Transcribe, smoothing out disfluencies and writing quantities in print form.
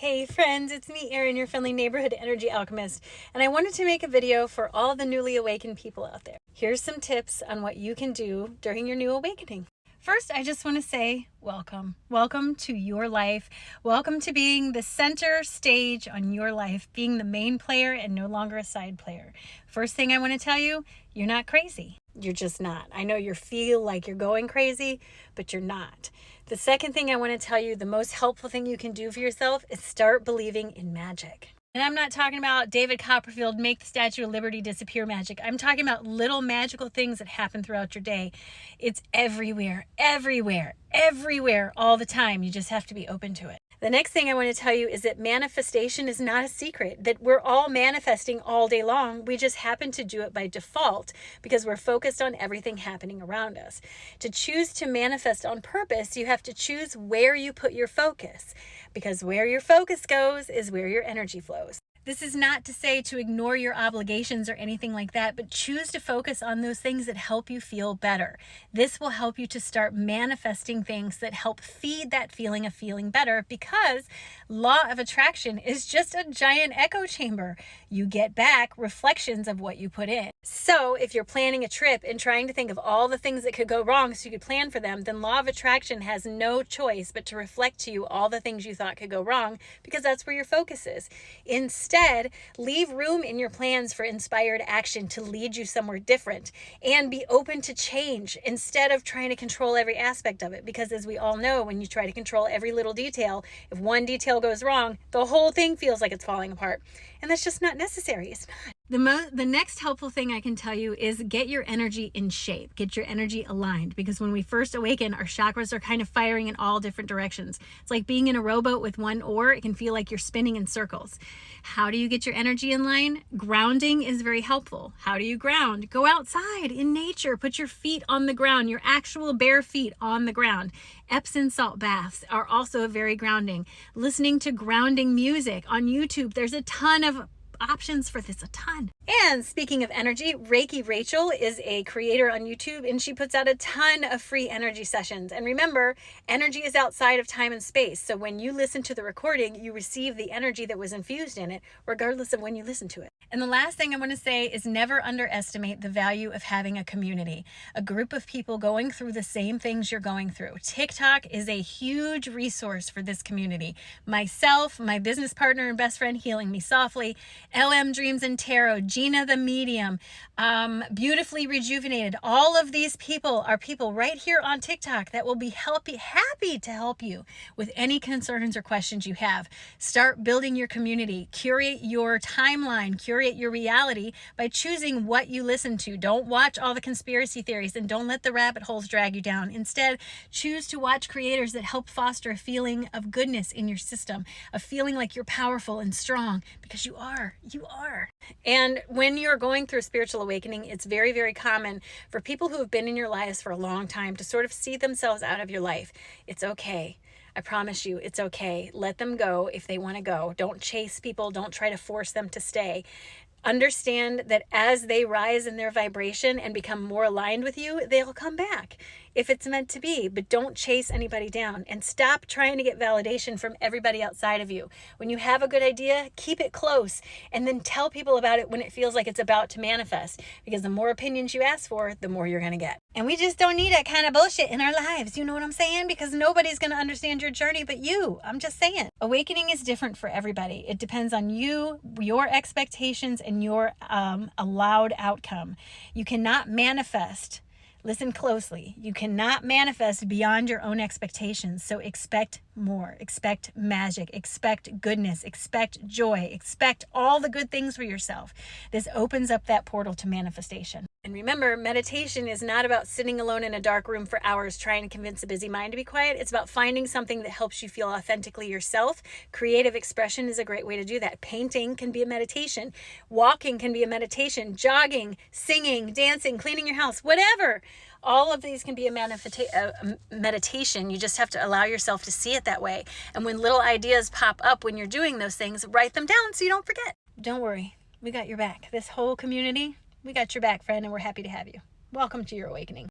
Hey friends, it's me Erin, your friendly neighborhood energy alchemist, and I wanted to make a video for all the newly awakened people out there. Here's some tips on what you can do during your new awakening. First, I just want to say welcome. Welcome to your life. Welcome to being the center stage on your life, being the main player and no longer a side player. First thing I want to tell you, you're not crazy. You're just not. I know you feel like you're going crazy, but you're not. The second thing I want to tell you, the most helpful thing you can do for yourself is start believing in magic. And I'm not talking about David Copperfield, make the Statue of Liberty disappear magic. I'm talking about little magical things that happen throughout your day. It's everywhere, everywhere, everywhere, all the time. You just have to be open to it. The next thing I want to tell you is that manifestation is not a secret, that we're all manifesting all day long. We just happen to do it by default because we're focused on everything happening around us. To choose to manifest on purpose, you have to choose where you put your focus, because where your focus goes is where your energy flows. This is not to say to ignore your obligations or anything like that, but choose to focus on those things that help you feel better. This will help you to start manifesting things that help feed that feeling of feeling better, because law of attraction is just a giant echo chamber. You get back reflections of what you put in. So if you're planning a trip and trying to think of all the things that could go wrong so you could plan for them, then law of attraction has no choice but to reflect to you all the things you thought could go wrong, because that's where your focus is. Instead, leave room in your plans for inspired action to lead you somewhere different, and be open to change instead of trying to control every aspect of it. Because as we all know, when you try to control every little detail, if one detail goes wrong, the whole thing feels like it's falling apart. And that's just not necessary. It's not. The next helpful thing I can tell you is get your energy in shape, get your energy aligned, because when we first awaken, our chakras are kind of firing in all different directions. It's like being in a rowboat with one oar. It can feel like you're spinning in circles. How do you get your energy in line? Grounding is very helpful. How do you ground? Go outside in nature, put your feet on the ground, your actual bare feet on the ground. Epsom salt baths are also very grounding. Listening to grounding music on YouTube, there's a ton of options for this, a ton. And speaking of energy, Reiki Rachel is a creator on YouTube, and she puts out a ton of free energy sessions. And remember, energy is outside of time and space. So when you listen to the recording, you receive the energy that was infused in it, regardless of when you listen to it. And the last thing I want to say is never underestimate the value of having a community, a group of people going through the same things you're going through. TikTok is a huge resource for this community. Myself, my business partner and best friend, Healing Me Softly, LM Dreams and Tarot, Gina the Medium, Beautifully Rejuvenated. All of these people are people right here on TikTok that will be happy to help you with any concerns or questions you have. Start building your community. Curate your timeline. Curate your reality by choosing what you listen to. Don't watch all the conspiracy theories, and don't let the rabbit holes drag you down. Instead, choose to watch creators that help foster a feeling of goodness in your system, a feeling like you're powerful and strong, because you are. You are. And when you're going through a spiritual awakening, it's very, very common for people who have been in your lives for a long time to sort of see themselves out of your life. It's okay. I promise you, it's okay. Let them go if they want to go. Don't chase people. Don't try to force them to stay. Understand that as they rise in their vibration and become more aligned with you, they'll come back if it's meant to be. But don't chase anybody down, and stop trying to get validation from everybody outside of you. When you have a good idea, keep it close, and then tell people about it when it feels like it's about to manifest, because the more opinions you ask for, the more you're going to get. And we just don't need that kind of bullshit in our lives. You know what I'm saying? Because nobody's going to understand your journey but you. I'm just saying. Awakening is different for everybody. It depends on you, your expectations, and your allowed outcome. You cannot manifest. Listen closely. You cannot manifest beyond your own expectations. So expect more. Expect magic. Expect goodness. Expect joy. Expect all the good things for yourself. This opens up that portal to manifestation. And remember, meditation is not about sitting alone in a dark room for hours trying to convince a busy mind to be quiet. It's about finding something that helps you feel authentically yourself. Creative expression is a great way to do that. Painting can be a meditation. Walking can be a meditation. Jogging, singing, dancing, cleaning your house, whatever. All of these can be a meditation. You just have to allow yourself to see it that way. And when little ideas pop up when you're doing those things, write them down so you don't forget. Don't worry. We got your back. This whole community, we got your back, friend, and we're happy to have you. Welcome to your awakening.